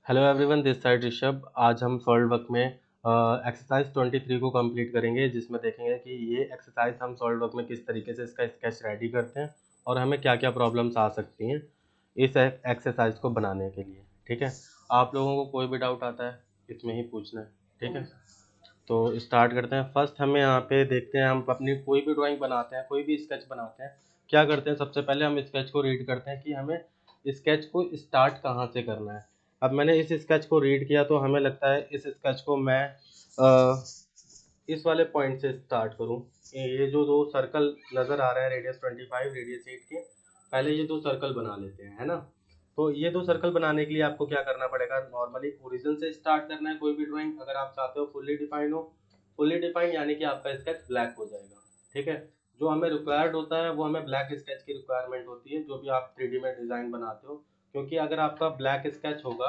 Hello everyone, this side Rishabh. आज हम solve work में एक्सरसाइज 23 को कंप्लीट करेंगे, जिसमें देखेंगे कि ये एक्सरसाइज हम सॉल्व वर्क में किस तरीके से इसका स्केच रेडी करते हैं और हमें क्या क्या प्रॉब्लम्स आ सकती हैं इस एक्सरसाइज को बनाने के लिए। ठीक है, आप लोगों को कोई भी डाउट आता है इसमें ही पूछना है। ठीक है, तो स्टार्ट करते हैं। फर्स्ट हमें यहाँ पे देखते हैं, हम अपनी कोई भी ड्राइंग बनाते हैं, कोई भी स्केच बनाते हैं, क्या करते हैं सबसे पहले हम स्केच को रीड करते हैं कि हमें स्केच को स्टार्ट कहाँ से करना है। अब मैंने इस स्केच को रीड किया तो हमें लगता है इस स्केच को मैं इस वाले पॉइंट से स्टार्ट करूँ। ये जो दो सर्कल नज़र आ रहा है, रेडियस 25 रेडियस 8 के, पहले ये दो सर्कल बना लेते हैं, है ना। तो ये दो सर्कल बनाने के लिए आपको क्या करना पड़ेगा, नॉर्मली ओरिजिन से स्टार्ट करना है कोई भी ड्राइंग। अगर आप चाहते हो फुल्ली डिफाइन हो, फुल्ली डिफाइन यानी कि आपका स्केच ब्लैक हो जाएगा। ठीक है, जो हमें रिक्वायर्ड होता है वो हमें ब्लैक स्केच की रिक्वायरमेंट होती है, जो भी आप 3D में डिज़ाइन बनाते हो। क्योंकि अगर आपका ब्लैक स्केच होगा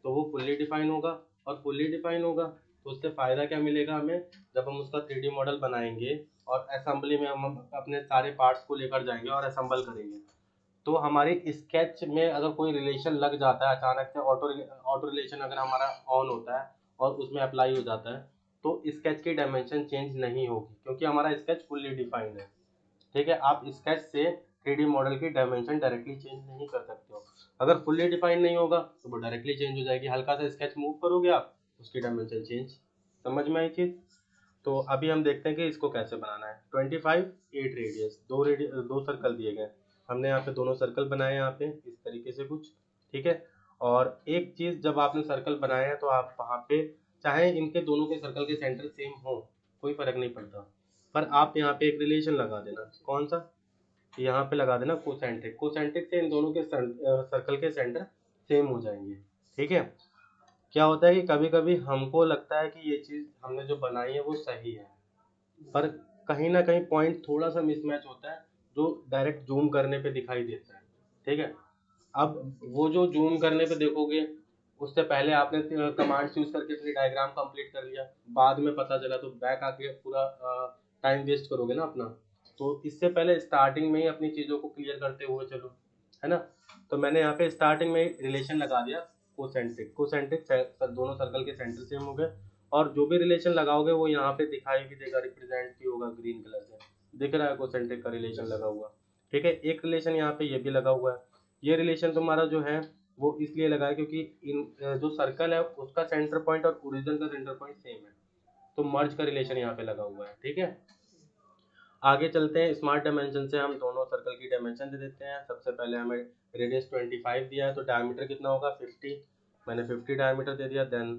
तो वो फुल्ली डिफाइन होगा, और फुल्ली डिफाइन होगा तो उससे फ़ायदा क्या मिलेगा हमें, जब हम उसका 3D मॉडल बनाएंगे और असेंबली में हम अपने सारे पार्ट्स को लेकर जाएंगे और असेंबल करेंगे, तो हमारी स्केच में अगर कोई रिलेशन लग जाता है अचानक से, ऑटो रिलेशन अगर हमारा ऑन होता है और उसमें अप्लाई हो जाता है, तो स्केच की डायमेंशन चेंज नहीं होगी, क्योंकि हमारा स्केच फुल्ली डिफाइंड है। ठीक है, आप स्केच से 3D मॉडल की डायमेंशन डायरेक्टली चेंज नहीं कर सकते हो। अगर फुल्ली डिफाइंड नहीं होगा तो वो डायरेक्टली चेंज हो जाएगी, हल्का सा स्केच मूव करोगे आप, उसकी डायमेंशन चेंज। समझ में आई चीज़। तो अभी हम देखते हैं कि इसको कैसे बनाना है। 25 8 रेडियस, दो सर्कल दिए गए, हमने यहाँ पे दोनों सर्कल बनाए यहाँ पे इस तरीके से कुछ। ठीक है, और एक चीज़, जब आपने सर्कल बनाया है तो आप वहाँ पे, चाहे इनके दोनों के सर्कल के सेंटर सेम हो, कोई फर्क नहीं पड़ता, पर आप यहाँ पे एक रिलेशन लगा देना। कौन सा, यहाँ पे लगा देना कोसेंट्रिक। कोसेंट्रिक से इन दोनों के सर्कल के सेंटर सेम हो जाएंगे। ठीक है, क्या होता है कि कभी कभी हमको लगता है कि ये चीज़ हमने जो बनाई है वो सही है, पर कहीं ना कहीं पॉइंट थोड़ा सा मिसमैच होता है, जो डायरेक्ट जूम करने पे दिखाई देता है। ठीक है, अब वो जो जूम करने पे देखोगे, उससे पहले आपने कमांड्स यूज करके अपनी डायग्राम कंप्लीट कर लिया, बाद में पता चला तो बैक आके पूरा टाइम वेस्ट करोगे ना अपना। तो इससे पहले स्टार्टिंग में ही अपनी चीज़ों को क्लियर करते हुए चलो, है ना। तो मैंने यहाँ पे स्टार्टिंग में रिलेशन लगा दिया, कोसेंट्रिक। कोसेंट्रिक दोनों सर्कल के सेंटर सेम हो गए, और जो भी रिलेशन लगाओगे वो यहाँ पे दिखाई भी देगा, रिप्रेजेंट भी होगा ग्रीन कलर से, दिख रहा है कोसेंट्रिक का रिलेशन लगा हुआ। ठीक है, एक रिलेशन यहाँ पे ये भी लगा हुआ है। ये रिलेशन तुम्हारा जो है वो इसलिए लगा है क्योंकि इन जो सर्कल है उसका सेंटर पॉइंट और ओरिजिन का सेंटर पॉइंट सेम है, तो मर्ज का रिलेशन यहाँ पे लगा हुआ है। ठीक है, आगे चलते हैं। स्मार्ट डायमेंशन से हम दोनों सर्कल की डायमेंशन दे देते हैं। सबसे पहले हमें रेडियस 25 दिया है, तो डायमीटर कितना होगा 50, मैंने 50 डायमीटर दे दिया। देन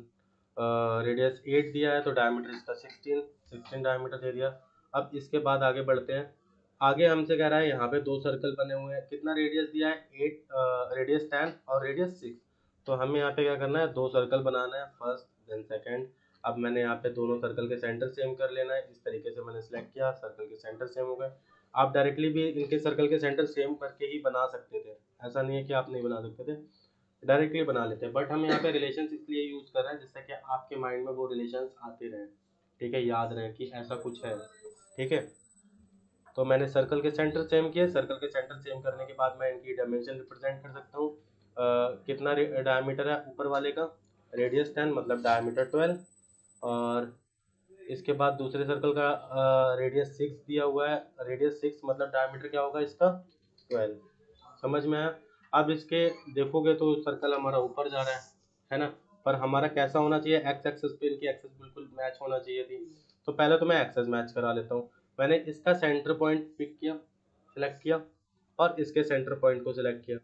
रेडियस 8 दिया है तो डायमीटर इसका 16 डायमीटर दे दिया। अब इसके बाद आगे बढ़ते हैं। आगे हमसे कह रहा है यहाँ पे दो सर्कल बने हुए हैं, कितना रेडियस दिया है 8, रेडियस 10 और रेडियस 6। तो हमें यहाँ पे क्या करना है, दो सर्कल बनाना है, फर्स्ट देन सेकंड। अब मैंने यहाँ पे दोनों सर्कल के सेंटर सेम कर लेना है, इस तरीके से मैंने सेलेक्ट किया, सर्कल के सेंटर सेम हो गए। आप डायरेक्टली भी इनके सर्कल के सेंटर सेम करके ही बना सकते थे, ऐसा नहीं है कि आप नहीं बना सकते थे, डायरेक्टली बना लेते हैं, बट हम यहाँ पे रिलेशंस इसलिए यूज कर रहे हैं जिससे कि आपके माइंड में वो रिलेशंस आते रहे। ठीक है, याद रहे कि ऐसा कुछ है। ठीक है, तो मैंने सर्कल के सेंटर सेम किए, सर्कल के सेंटर सेम करने के बाद मैं इनकी डायमेंशन रिप्रेजेंट कर सकता हूँ। कितना डायमीटर है ऊपर वाले का, रेडियस 10 मतलब डायमीटर 12, और इसके बाद दूसरे सर्कल का रेडियस 6 दिया हुआ है, रेडियस 6 मतलब डायमीटर क्या होगा इसका 12। समझ में आया। अब इसके देखोगे तो सर्कल हमारा ऊपर जा रहा है ना, पर हमारा कैसा होना चाहिए, एक्स एक्सेस पे इनकी एक्सेस बिल्कुल मैच होना चाहिए थी। तो पहले तो मैं एक्सेस मैच करा लेता हूँ। मैंने इसका सेंटर पॉइंट पिक किया, सेलेक्ट किया, और इसके सेंटर पॉइंट को सिलेक्ट किया।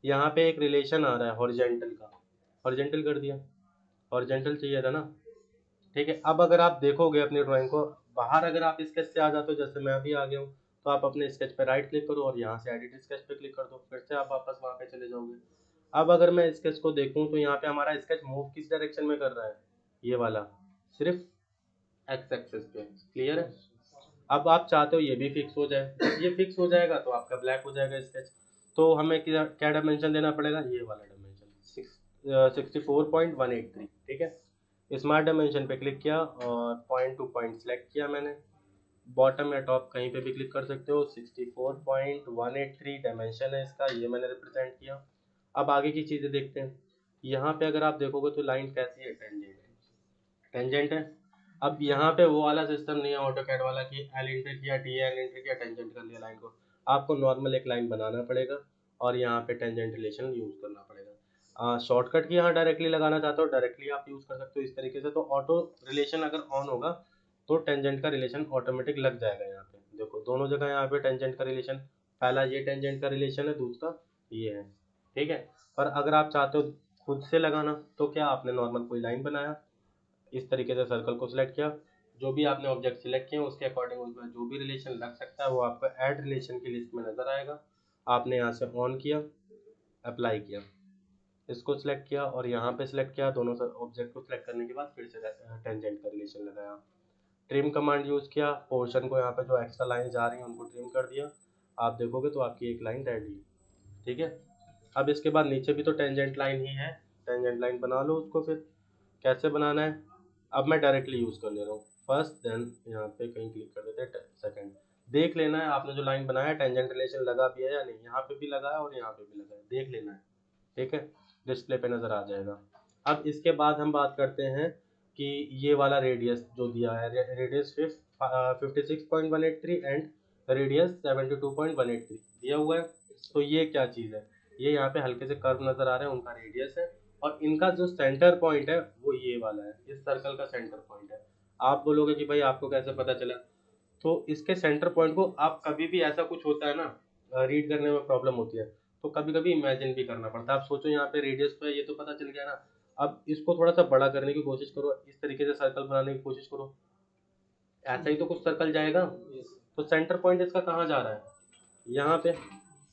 यहाँ पे एक रिलेशन आ रहा है हॉरिजेंटल का, हॉरिजेंटल कर दिया, हॉरिजेंटल चाहिए था ना। ठीक है, अब अगर आप देखोगे अपनी ड्राइंग को बाहर, अगर आप स्केच से आ जाते हो, जैसे मैं अभी आ गया हूँ, तो आप अपने स्केच पे राइट क्लिक करो और यहाँ से एडिट स्केच पे क्लिक कर दो, फिर से आप वापस वहाँ पे चले जाओगे। अब अगर मैं स्केच को देखूँ तो यहाँ पे हमारा स्केच मूव किस डायरेक्शन में कर रहा है, ये वाला, सिर्फ एक्स एक्सेस पे। क्लियर है। अब आप चाहते हो ये भी फिक्स हो जाए, जब ये फिक्स हो जाएगा तो आपका ब्लैक हो जाएगा स्केच। तो हमें क्या क्या डायमेंशन देना पड़ेगा, ये वाला डायमेंशन 64.183। ठीक है, स्मार्ट डायमेंशन पे क्लिक किया और पॉइंट टू पॉइंट सेलेक्ट किया मैंने, बॉटम या टॉप कहीं पे भी क्लिक कर सकते हो। 64.183 डायमेंशन है इसका, ये मैंने रिप्रेजेंट किया। अब आगे की चीज़ें देखते हैं। यहाँ पे अगर आप देखोगे तो लाइन कैसी है, टेंजेंट है, टेंजेंट है। अब यहाँ पे वो वाला सिस्टम नहीं है ऑटो कैड वाला कि एल इंटर किया, टी एल इंटर किया, टेंजेंट कर लिया लाइन को। आपको नॉर्मल एक लाइन बनाना पड़ेगा और यहाँ पे टेंजेंट रिलेशन यूज करना पड़ेगा। शॉर्टकट की यहाँ डायरेक्टली लगाना चाहते हो, डायरेक्टली आप यूज कर सकते हो इस तरीके से। तो ऑटो रिलेशन अगर ऑन होगा तो टेंजेंट का रिलेशन ऑटोमेटिक लग जाएगा। यहाँ पे देखो दोनों जगह यहाँ पे टेंजेंट का रिलेशन, पहला ये टेंजेंट का रिलेशन है, दूसरा ये है, ठीक है। पर अगर आप चाहते हो खुद से लगाना तो क्या, आपने नॉर्मल कोई लाइन बनाया, इस तरीके से सर्कल को सिलेक्ट किया, जो भी आपने ऑब्जेक्ट सिलेक्ट किया उसके अकॉर्डिंग उसमें जो भी रिलेशन लग सकता है वो आपको ऐड रिलेशन की लिस्ट में नजर आएगा। आपने यहाँ से ऑन किया, अप्लाई किया, इसको सिलेक्ट किया और यहाँ पे सिलेक्ट किया, दोनों ऑब्जेक्ट को सिलेक्ट करने के बाद फिर से टेंजेंट का रिलेशन लगाया। ट्रिम कमांड यूज किया, पोर्शन को यहाँ पे जो एक्स्ट्रा लाइन जा रही है उनको ट्रिम कर दिया। आप देखोगे तो आपकी एक लाइन रेडी, ठीक है। अब इसके बाद नीचे भी तो टेंजेंट लाइन ही है, टेंजेंट लाइन बना लो उसको। फिर कैसे बनाना है, अब मैं डायरेक्टली यूज कर ले रहा हूँ फर्स्ट, देन यहाँ पे कहीं क्लिक कर देते हैं सेकंड। देख लेना है आपने जो लाइन बनाया है टेंजेंट रिलेशन लगा भी है या नहीं, यहाँ पे भी लगा है और यहाँ पे भी लगा है, देख लेना है, ठीक है। डिस्प्ले पे नजर आ जाएगा। अब इसके बाद हम बात करते हैं कि ये वाला रेडियस जो दिया है, रेडियस 56.183 एंड रेडियस 72.183 दिया हुआ है। तो ये क्या चीज़ है, ये यहाँ पे हल्के से कर्व नजर आ रहे हैं, उनका रेडियस है। और इनका जो सेंटर पॉइंट है वो ये वाला है, इस सर्कल का सेंटर पॉइंट है। आप बोलोगे कि भाई आपको कैसे पता चला, तो इसके सेंटर पॉइंट को आप कभी भी, ऐसा कुछ होता है ना, रीड करने में प्रॉब्लम होती है तो कभी कभी इमेजिन भी करना पड़ता है। आप सोचो यहाँ पे रेडियस तो है, ये तो पता चल गया ना, अब इसको थोड़ा सा बड़ा करने की कोशिश करो, इस तरीके से सर्कल बनाने की कोशिश करो, ऐसा ही तो कुछ सर्कल जाएगा। तो सेंटर पॉइंट इसका कहाँ जा रहा है, यहाँ पे।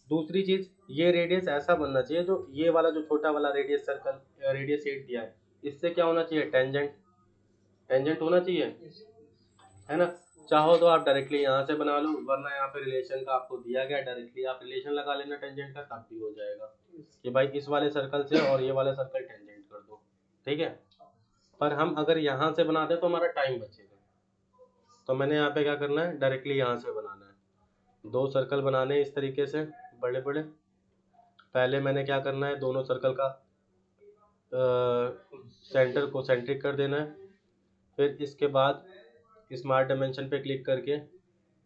दूसरी चीज, ये रेडियस ऐसा बनना चाहिए, जो ये वाला जो छोटा वाला रेडियस सर्कल, रेडियस 8 दिया है, इससे क्या होना चाहिए, टेंजेंट, टेंजेंट होना चाहिए, है ना। चाहो तो आप डायरेक्टली यहाँ से बना लो, वरना यहाँ पे रिलेशन का आपको दिया गया, डायरेक्टली आप रिलेशन लगा लेना टेंजेंट का, तब भी हो जाएगा कि भाई इस वाले सर्कल से और ये वाला सर्कल टेंजेंट कर दो, ठीक है। पर हम अगर यहाँ से बनाते तो हमारा टाइम बचेगा। तो मैंने यहाँ पे क्या करना है, डायरेक्टली यहाँ से बनाना है। दो सर्कल बनाने हैं इस तरीके से बड़े बड़े। पहले मैंने क्या करना है, दोनों सर्कल का सेंटर को सेंट्रिक कर देना है। फिर इसके बाद स्मार्ट डायमेंशन पे क्लिक करके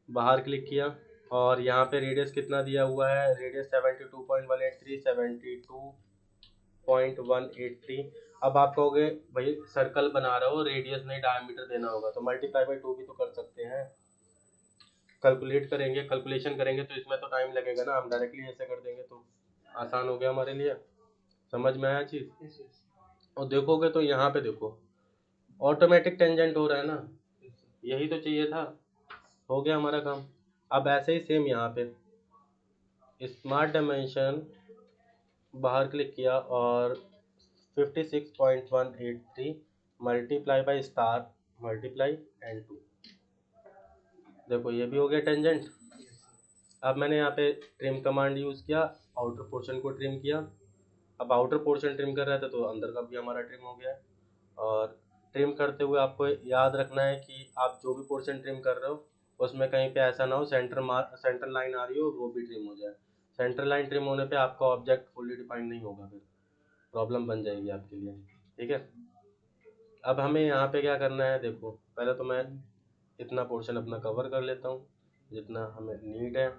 बाहर क्लिक किया और यहाँ पे रेडियस कितना दिया हुआ है, रेडियस 72.183, 72.183। अब आप कहोगे भाई सर्कल बना रहे हो, रेडियस नहीं डायमीटर देना होगा, तो मल्टीप्लाई बाई 2 भी तो कर सकते हैं। कैलकुलेट करेंगे, कैलकुलेशन करेंगे तो इसमें तो टाइम लगेगा ना, हम डायरेक्टली ऐसे कर देंगे तो आसान हो गया हमारे लिए। समझ में आया चीज़। और देखोगे तो यहाँ पे देखो ऑटोमेटिक टेंजेंट हो रहा है ना, यही तो चाहिए था, हो गया हमारा काम। अब ऐसे ही सेम यहाँ पे स्मार्ट डायमेंशन बाहर क्लिक किया और 56.183 multiply by star multiply n2, देखो ये भी हो गया टेंजेंट। अब मैंने यहाँ पे ट्रिम कमांड यूज़ किया, आउटर पोर्शन को ट्रिम किया। अब आउटर पोर्शन ट्रिम कर रहे थे तो अंदर का भी हमारा ट्रिम हो गया। और ट्रिम करते हुए आपको याद रखना है कि आप जो भी पोर्शन ट्रिम कर रहे हो उसमें कहीं पे ऐसा ना हो सेंटर लाइन आ रही हो वो भी ट्रिम हो जाए। सेंटर लाइन ट्रिम होने पे आपका ऑब्जेक्ट फुल्ली डिफाइंड नहीं होगा, फिर प्रॉब्लम बन जाएगी आपके लिए, ठीक है। अब हमें यहाँ पे क्या करना है, देखो पहले तो मैं इतना पोर्शन अपना कवर कर लेता हूँ जितना हमें नीड है,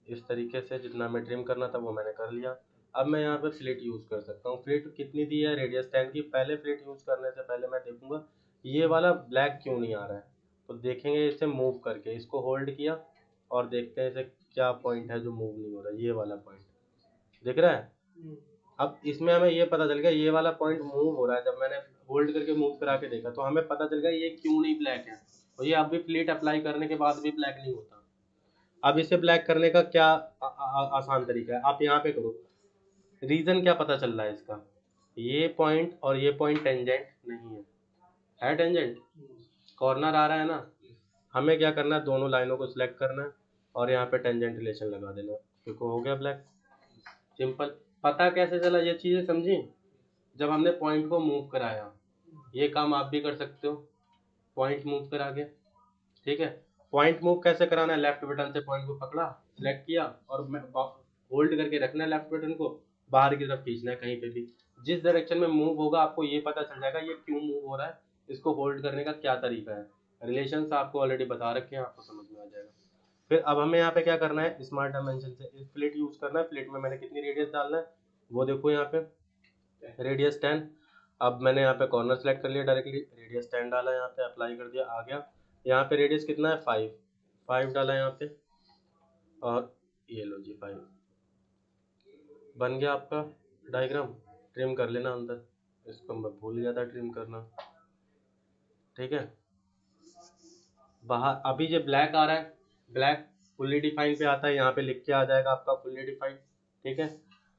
इस तरीके से जितना हमें ट्रिम करना था वो मैंने कर लिया। अब मैं यहाँ पे फ्लिट यूज़ कर सकता हूँ। फ्लिट कितनी दी है, रेडियस 10 की। पहले फ्लिट यूज़ करने से पहले मैं देखूंगा ये वाला ब्लैक क्यों नहीं आ रहा है, तो देखेंगे इसे मूव करके, इसको होल्ड किया और देखते हैं इसे क्या पॉइंट है जो मूव नहीं हो रहा, ये वाला पॉइंट दिख रहा है। अब इसमें हमें ये पता चल गया ये वाला पॉइंट मूव हो रहा है, जब मैंने होल्ड करके मूव करा के देखा तो हमें पता चल गया ये क्यों नहीं ब्लैक है, और ये अब भी फ्लिट अप्लाई करने के बाद भी ब्लैक नहीं होता। अब इसे ब्लैक करने का क्या आसान तरीका है, आप यहाँ पे करो। रीजन क्या पता चल रहा है इसका, ये पॉइंट और ये पॉइंट टेंजेंट नहीं है टेंजेंट, कॉर्नर आ रहा है ना। हमें क्या करना है, दोनों लाइनों को सिलेक्ट करना है और यहाँ पे टेंजेंट रिलेशन लगा देना, देखो हो गया ब्लैक, सिंपल। पता कैसे चला, ये चीज़ें समझी जब हमने पॉइंट को मूव कराया। ये काम आप भी कर सकते हो पॉइंट मूव करा के, ठीक है। पॉइंट मूव कैसे कराना है, लेफ्ट बटन से पॉइंट को पकड़ा, सिलेक्ट किया और होल्ड करके रखना है लेफ्ट बटन को, बाहर की तरफ खींचना है कहीं पे भी। जिस डायरेक्शन में मूव होगा आपको ये पता चल जाएगा ये क्यों मूव हो रहा है, इसको होल्ड करने का क्या तरीका है। रिलेशंस आपको ऑलरेडी बता रखे हैं, आपको समझ में आ जाएगा। फिर अब हमें यहाँ पे क्या करना है, स्मार्ट डायमेंशन से फ्लिट यूज करना है। फ्लिट में मैंने कितनी रेडियस डालना है वो देखो यहाँ पे, रेडियस 10। अब मैंने यहाँ पे कॉर्नर सेलेक्ट कर लिया, डायरेक्टली रेडियस 10 डाला, यहाँ पे अप्लाई कर दिया, आ गया। यहाँ पे रेडियस कितना है 5 डाला यहाँ पे, और ये लो जी 5 बन गया आपका डायग्राम। ट्रिम कर लेना अंदर, इसको मैं भूल गया था ट्रिम करना। ठीक है, बाहर अभी जो ब्लैक आ रहा है, ब्लैक फुल्ली डिफाइन पे आता है, यहाँ पे लिख के आ जाएगा आपका फुल्ली डिफाइन। ठीक है,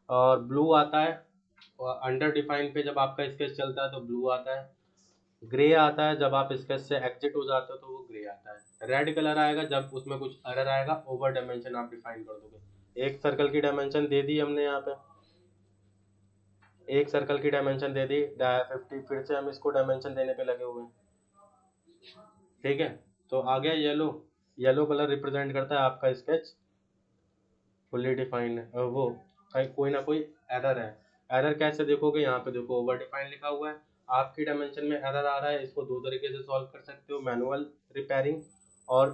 और ब्लू आता है, और अंडर डिफाइन पे जब आपका स्केच चलता है तो ब्लू आता है। ग्रे आता है जब आप स्केच से एग्जिट हो जाते हो तो वो ग्रे आता है। रेड कलर आएगा जब उसमें कुछ एरर आएगा, ओवर डायमेंशन आप डिफाइन कर दोगे। एक सर्कल की डायमेंशन दे दी हमने यहाँ पे, एक सर्कल की डायमेंशन दे दी 50, फिर से हम इसको डायमेंशन देने पे लगे हुए हैं। ठीक है, तो आ गया येलो। येलो कलर रिप्रेजेंट करता है आपका स्केच फुल्ली डिफाइन है। वो कोई ना कोई एरर है। एरर कैसे देखोगे, यहाँ पे देखो ओवर डिफाइन लिखा हुआ है, आपकी डायमेंशन में एरर आ रहा है। इसको दो तरीके से सॉल्व कर सकते हो, मैनुअल रिपेयरिंग और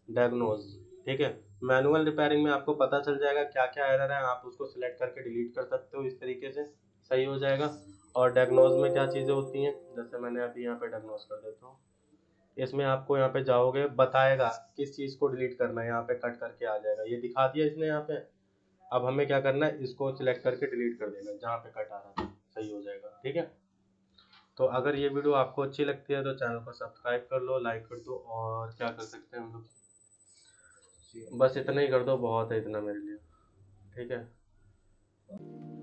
डायग्नोज। ठीक है, मैनुअल रिपेयरिंग में आपको पता चल जाएगा क्या क्या एरर है, आप उसको सिलेक्ट करके डिलीट कर सकते हो, इस तरीके से सही हो जाएगा। और डायग्नोज में क्या चीज़ें होती हैं, जैसे मैंने अभी यहाँ पे डायग्नोज कर देता हूँ। इसमें आपको यहाँ पे जाओगे बताएगा किस चीज़ को डिलीट करना है, यहाँ पे कट करके आ जाएगा, ये दिखा दिया इसने यहाँ पे। अब हमें क्या करना है, इसको सिलेक्ट करके डिलीट कर देना जहाँ पे कट आ रहा था, सही हो जाएगा। ठीक है, तो अगर ये वीडियो आपको अच्छी लगती है तो चैनल को सब्सक्राइब कर लो, लाइक कर दो, और क्या कर सकते हैं हम लोग, बस इतना ही कर दो, बहुत है इतना मेरे लिए। ठीक है।